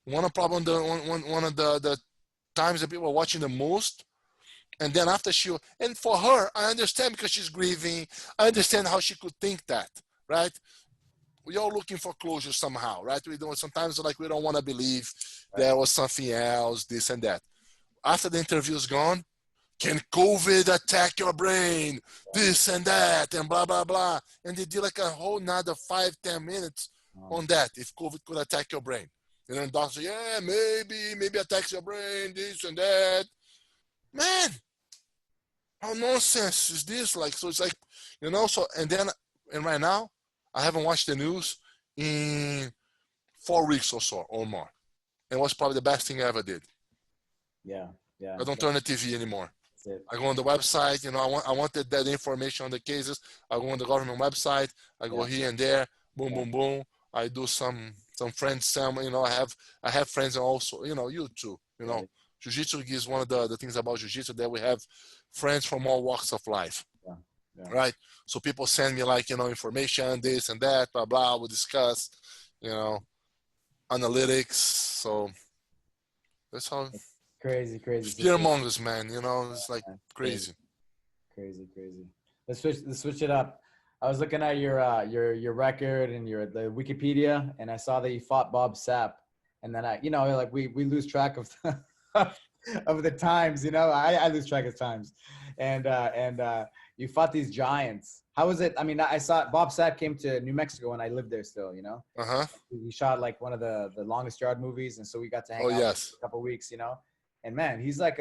One of the times that people are watching the most, and then after and for her, I understand because she's grieving. I understand how she could think that, right? We're all looking for closure somehow, right? We don't sometimes like we don't want to believe there was something else, this and that. After the interview's gone, can COVID attack your brain? This and that, and blah blah blah. And they did like a whole nother 5-10 minutes on that. If COVID could attack your brain. And then doctor, yeah, maybe attacks your brain, this and that. Man, how nonsense is this? Like, so it's like, you know, so, and right now, I haven't watched the news in 4 weeks or so or more. And it was probably the best thing I ever did. Yeah. I don't turn the TV anymore. I go on the website, you know, I wanted that information on the cases. I go on the government website. I go here and there, boom, boom, boom. I do some friends, you know, I have friends also, you know, you too, you know, Jiu-Jitsu is one of the things about Jiu-Jitsu that we have friends from all walks of life, right? So people send me like, you know, information, this and that, blah, blah, we discuss, you know, analytics. So that's how crazy fearmongers, man, you know, it's like crazy. Let's switch it up. I was looking at your record and the Wikipedia, and I saw that you fought Bob Sapp, and then like we lose track of of the times, you know. I lose track of times, and you fought these giants. How was it? I mean, I saw Bob Sapp came to New Mexico when I lived there still, you know. He shot like one of the longest yard movies, and so we got to hang out for a couple of weeks, you know. And man, he's like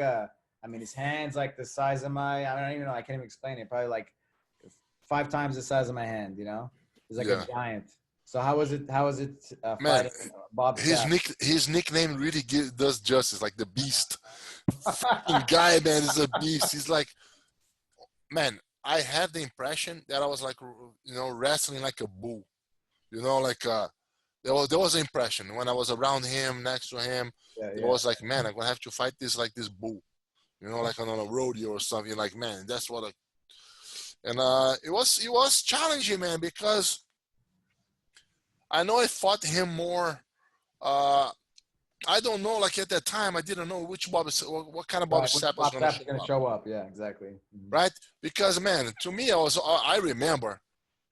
his hand's like the size of I don't even know, I can't even explain it. Probably like 5 times the size of my hand, you know. He's like a giant. So how was it man, Bob Sapp? His nickname really does justice, like the beast. Guy, man, is a beast. He's like, man, I had the impression that I was like, you know, wrestling like a bull, you know, like there was an impression when I was around him, next to him. It was like, man, I'm gonna have to fight this bull, you know, like on a rodeo or something. Like, man, that's what and it was challenging, man, because I know I fought him more. I don't know, like at that time, I didn't know what kind of Bob Sapp was going to show up. Yeah, exactly. Right? Because, man, to me, I remember,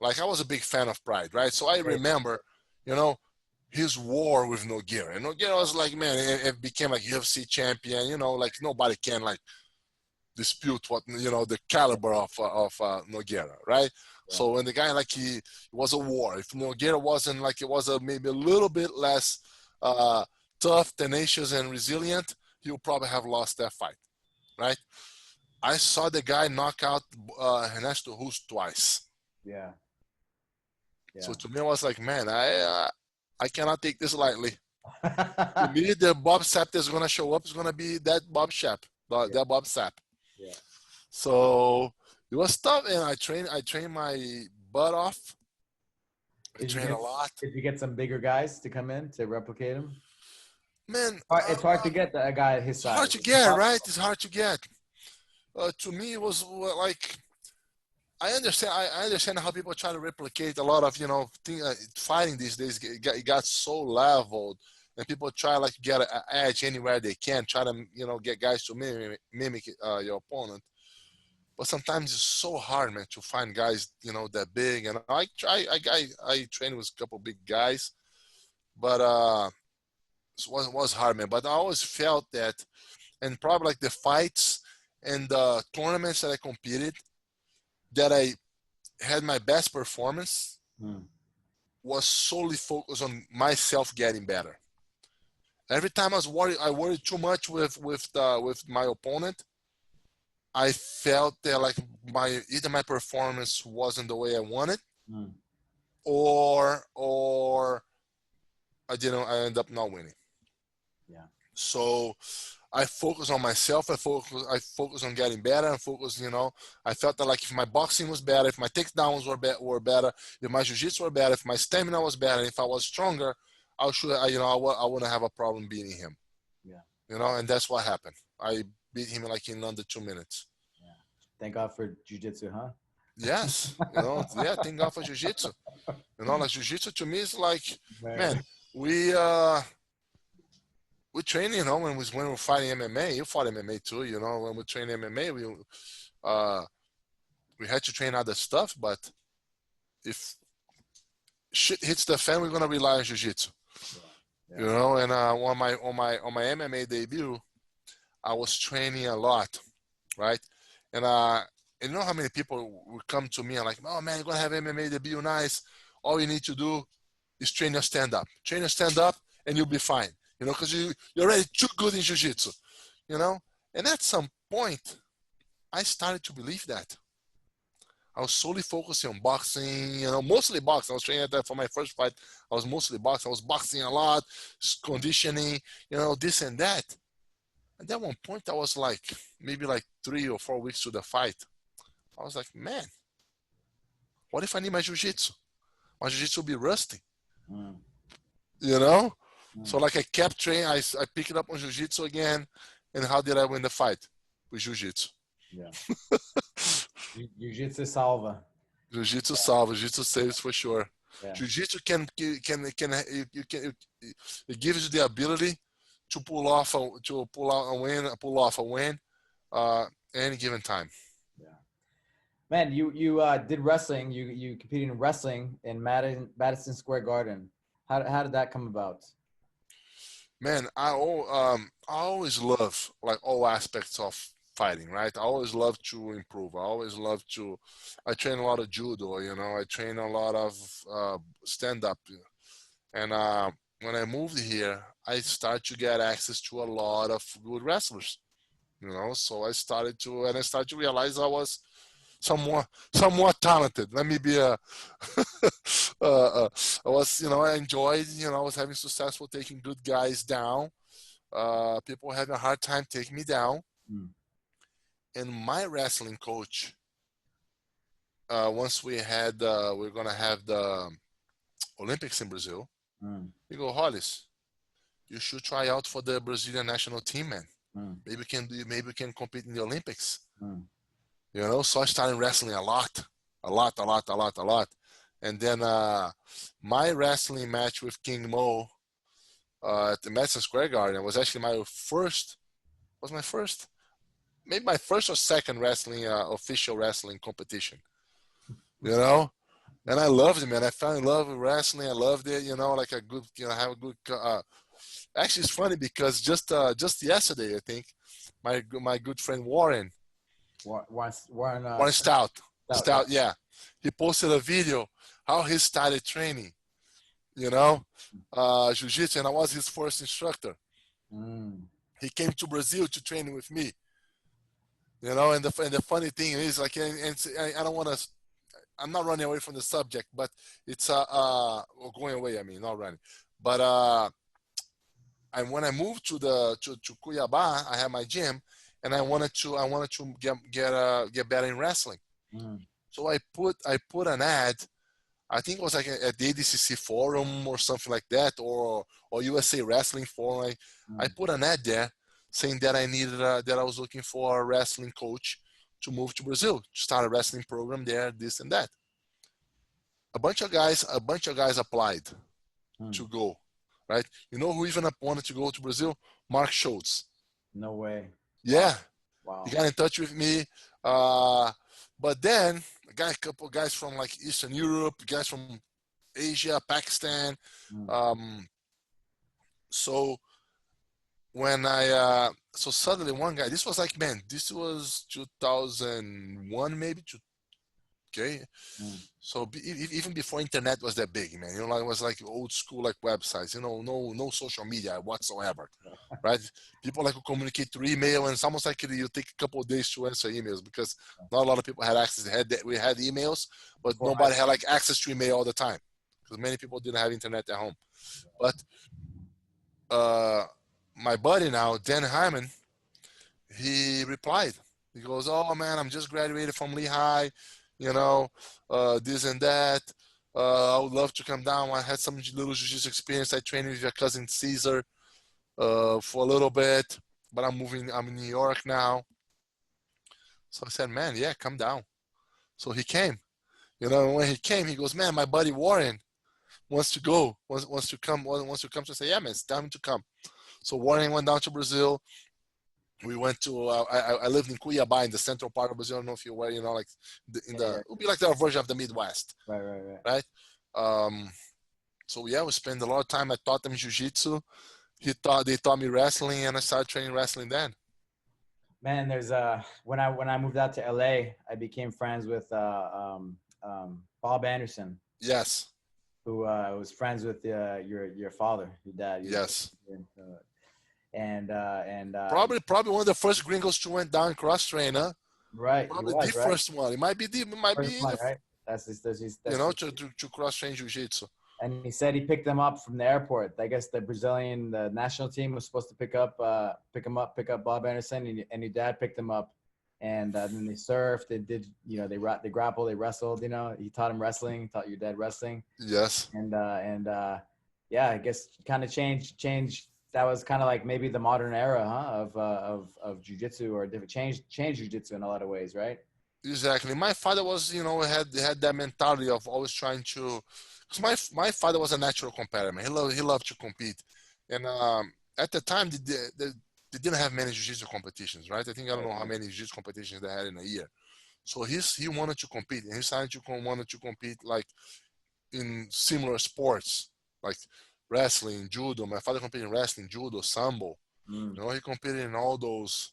like, I was a big fan of Pride, right? So I remember, you know, his war with Nogueira. And Nogueira was like, man, it became like UFC champion, you know, like nobody can, like, dispute what, you know, the caliber of Nogueira, right? So when the guy, like, it was a war. If Nogueira wasn't, like, it was maybe a little bit less tough, tenacious, and resilient, he would probably have lost that fight, right? I saw the guy knock out Ernesto Rus twice. Yeah. Yeah. So to me, I was like, man, I cannot take this lightly. To me, the Bob Sapp that's gonna show up is gonna be that Bob Sapp, that Bob Sapp. Yeah. So it was tough, and I trained my butt off. I trained a lot. Did you get some bigger guys to come in to replicate him? Man, It's hard to get a guy his size. It's hard to get, right? It's hard to get. To me, it was like, I understand how people try to replicate a lot of, you know, fighting these days. It got so leveled, and people try like to get an edge anywhere they can, try to, you know, get guys to mimic your opponent. But sometimes it's so hard, man, to find guys, you know, that big. And I trained with a couple big guys, but it was hard, man. But I always felt that, and probably like the fights and the tournaments that I competed, that I had my best performance was solely focused on myself getting better. Every time I worried too much with my opponent. I felt that like either my performance wasn't the way I wanted, or I ended up not winning. Yeah. So I focus on myself. I focus on getting better. And focus, you know, I felt that like if my boxing was better, if my takedowns were better, if my jiu-jitsu were better, if my stamina was better, if I was stronger, I wouldn't have a problem beating him. Yeah. You know, and that's what happened. I beat him like in under 2 minutes. Yeah. Thank God for jiu-jitsu, huh? Yes. You know, yeah, thank God for jiu-jitsu. You know, like jiu-jitsu to me is like, man, we train, you know, when we're fighting MMA. You fought MMA too, you know. When we train MMA, we had to train other stuff, but if shit hits the fan, we're gonna rely on jiu-jitsu. Yeah. You know, and on my MMA debut, I was training a lot, right? And you know how many people would come to me and like, oh man, you're gonna have MMA debut, nice. All you need to do is train your stand-up. Train your stand-up, and you'll be fine. You know, because you're already too good in jiu-jitsu. You know, and at some point, I started to believe that. I was solely focusing on boxing, you know, mostly boxing. I was training at that for my first fight. I was mostly boxing. I was boxing a lot, conditioning, you know, this and that. And at one point, I was like, maybe like 3 or 4 weeks to the fight. I was like, man, what if I need my jiu-jitsu? My jiu-jitsu will be rusty. You know? So like I kept training. I picked it up on jiu-jitsu again. And how did I win the fight? With jiu-jitsu. Yeah. Jiu-jitsu salva. Jiu-jitsu salva. Jiu-jitsu saves for sure. Yeah. Jiu-jitsu it gives you the ability to pull off a win any given time. Yeah. Man, you did wrestling. You competed in wrestling in Madison Square Garden. How did that come about? Man, I always love like all aspects of fighting, right? I always love to improve. I train a lot of judo, you know, I train a lot of stand-up. And when I moved here, I started to get access to a lot of good wrestlers, you know, so I started to realize I was somewhat talented. Let me be I was, you know, I enjoyed, you know, I was having successful taking good guys down. People were having a hard time taking me down. And my wrestling coach, once we're going to have the Olympics in Brazil, he go, Rolles, you should try out for the Brazilian national team, man. Maybe we can compete in the Olympics. You know, so I started wrestling a lot. And then my wrestling match with King Mo at the Madison Square Garden was actually my first or second wrestling, official wrestling competition. You know? And I loved it, man. I fell in love with wrestling. I loved it, you know, like a good, you know, have a good, actually it's funny because just yesterday, I think, my good friend Warren Stout, yeah. He posted a video how he started training, you know, jiu-jitsu, and I was his first instructor. He came to Brazil to train with me. You know, and the funny thing is, like, I don't want to. I'm not running away from the subject, but it's well, going away. I mean, not running, but and when I moved to Cuiabá, I had my gym, and I wanted to get better in wrestling. Mm, So I put an ad. I think it was like at the ADCC forum or something like that, or USA Wrestling forum. I mm. put an ad there saying that that I was looking for a wrestling coach to move to Brazil, to start a wrestling program there, this and that. A bunch of guys applied Mm. to go, right? You know who even wanted to go to Brazil? Mark Schultz. No way. Wow. Yeah, he Wow. got in touch with me. Uh, but then a couple guys from like Eastern Europe, guys from Asia, Pakistan. Mm. Um, so when so suddenly one guy, this was like, man, this was 2001 maybe. Okay, Mm. so even before internet was that big, man, like it was like old school like websites, no social media whatsoever, right? People like to communicate through email, and it's almost like you take a couple of days to answer emails because not a lot of people had access. We had emails, but Before nobody had like access to email all the time because many people didn't have internet at home. But uh, my buddy now, Dan Hyman, he replied. He goes, "Oh man, I'm just graduated from Lehigh, you know, this and that. I would love to come down. I had some little jiu-jitsu experience. I trained with your cousin Caesar for a little bit, but I'm moving. I'm in New York now." So I said, "Man, yeah, come down." So he came. And when he came, he goes, "Man, my buddy Warren wants to go, wants to come, wants to come." To say, "Yeah, man, it's time to come." So Warren went down to Brazil. We went to I lived in Cuiabá in the central part of Brazil. I don't know if you're aware, like Yeah, yeah. it would be like the version of the Midwest, Right, right, right. right? Um, so yeah, we spent a lot of time. I taught them jiu-jitsu. They taught me wrestling, and I started training wrestling then. Man, there's when I moved out to LA, I became friends with Bob Anderson, Yes, who was friends with your father, your dad, yes. and Probably one of the first gringos to went down cross trainer. right, he Probably the was right. first one. It might be First one, right? to cross train jiu-jitsu. And he said he picked them up from the airport. I guess the national team was supposed to pick up Bob Anderson, and your dad picked him up, and then they surfed. They did, they grappled, they wrestled. He taught him wrestling, he taught your dad wrestling, Yes, and yeah, I guess kind of changed. That was kind of like maybe the modern era, huh, of jujitsu, or different change jujitsu in a lot of ways, right? exactly. My father was, had that mentality of always trying to, because my father was a natural competitor. Man. He loved to compete, and at the time they didn't have many jiu-jitsu competitions, right? I don't Right, know how right. many jiu-jitsu competitions they had in a year. So he wanted to compete, and he started wanted to compete like in similar sports, like wrestling, judo. My father competed in wrestling, judo, sambo. Mm, He competed in all those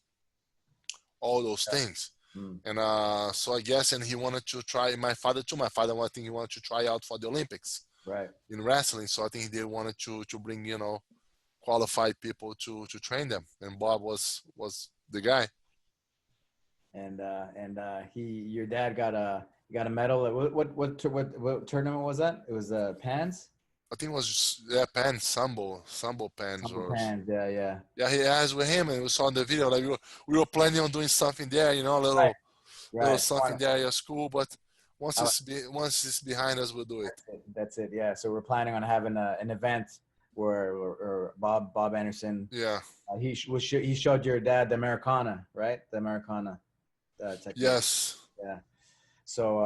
things. mm, And so I guess, and he wanted to try. My father too. My father, I think he wanted to try out for the Olympics right. in wrestling. So I think they wanted to bring qualified people to train them. And Bob was the guy. And your dad got a medal. What tournament was that? It was Pans. I think it was yeah, pans, sambo pans, Sample or Pans. Yeah, yeah. yeah, he has with him, and we saw in the video like we were planning on doing something there, a Right, little right. something there at your school. But I, once it's behind us, we'll do it. that's it. That's it. Yeah. So we're planning on having an event where Bob Anderson, Yeah. he showed your dad the Americana, right? The Americana technique. Yes. Yeah. So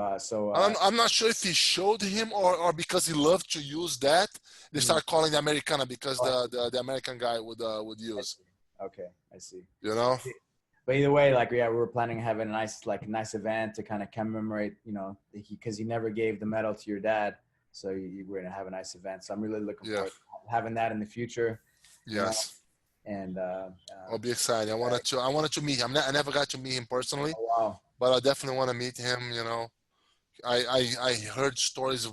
I'm not sure if he showed him or because he loved to use that. They mm, start calling the Americana because oh, the American guy would I use. see. Okay, I see. You know. But either way, like, yeah, we were planning on having a nice event to kind of commemorate, because he never gave the medal to your dad, so we're gonna have a nice event. So I'm really looking Yeah. forward to having that in the future, you know. Yes. And I'll be excited. I wanted to meet him. I never got to meet him personally, oh, wow, but I definitely want to meet him. I heard stories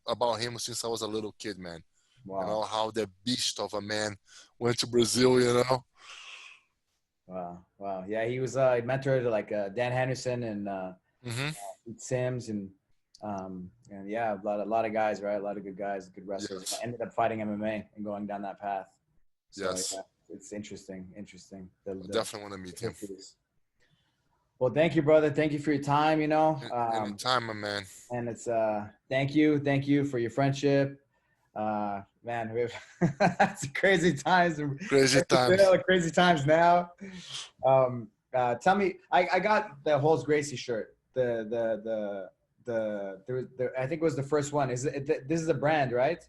about him since I was a little kid, man. wow, How the beast of a man went to Brazil. Wow. Wow. Yeah, he was he mentored like Dan Henderson and Hmm. Sims and yeah, a lot of guys, right? A lot of good guys, good wrestlers. I Yes. ended up fighting MMA and going down that path. So Yes. yeah, it's interesting. Interesting. I The definitely want to meet him. histories. Well, thank you, brother. Thank you for your time. Anytime, my man. And it's thank you for your friendship. Man, it's crazy times. Crazy times. Crazy times now. Tell me, I got the Rolls Gracie shirt. I think it was the first one. This is a brand, right?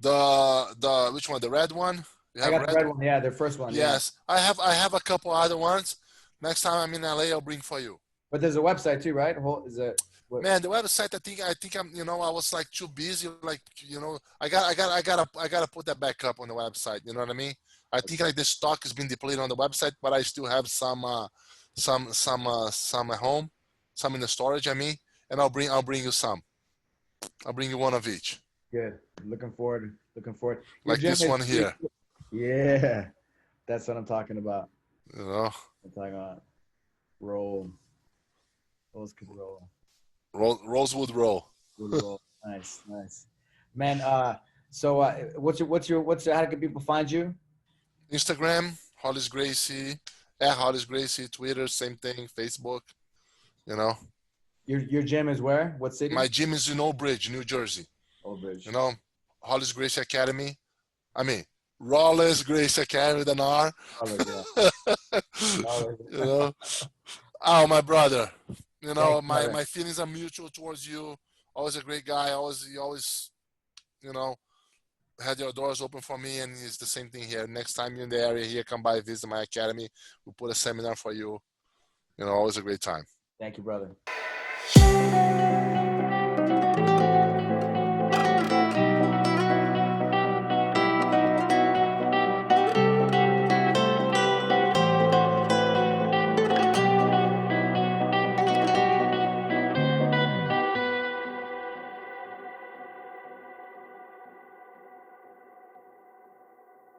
The which one? The red one? You I have got the red red one? one. Yeah, the first one. Yeah. Yes. I have a couple other ones. Next time I'm in LA, I'll bring for you. But there's a website too, right? Is it what? Man, the website. I think I'm. I was like too busy. Like I gotta put that back up on the website. You know what I mean? I think like the stock has been depleted on the website, but I still have some at home, some in the storage. I mean, and I'll bring you some. I'll bring you one of each, Good. Looking forward. Looking forward. Your like gym this is one pretty here. cool. Yeah, that's what I'm talking about. You know, I'm talking about roll. Rolls could roll. Rosewood roll. Would roll. Nice, nice. Man, so how can people find you? Instagram, Rolles Gracie, at Rolles Gracie, Twitter, same thing, Facebook. You know, Your gym is where? What my city? gym is in Old Bridge, New Jersey. Old You Bridge. know, Rolles Gracie Academy. I mean, Rolles Gracie Academy with an R. Oh, yeah. Oh, You know, oh my brother. You thank know, you, my brother. my feelings are mutual towards you. Always a great guy. You always, you know, had your doors open for me, and it's the same thing here. Next time you're in the area here, come by, visit my academy. We'll put a seminar for you. Always a great time. Thank you, brother.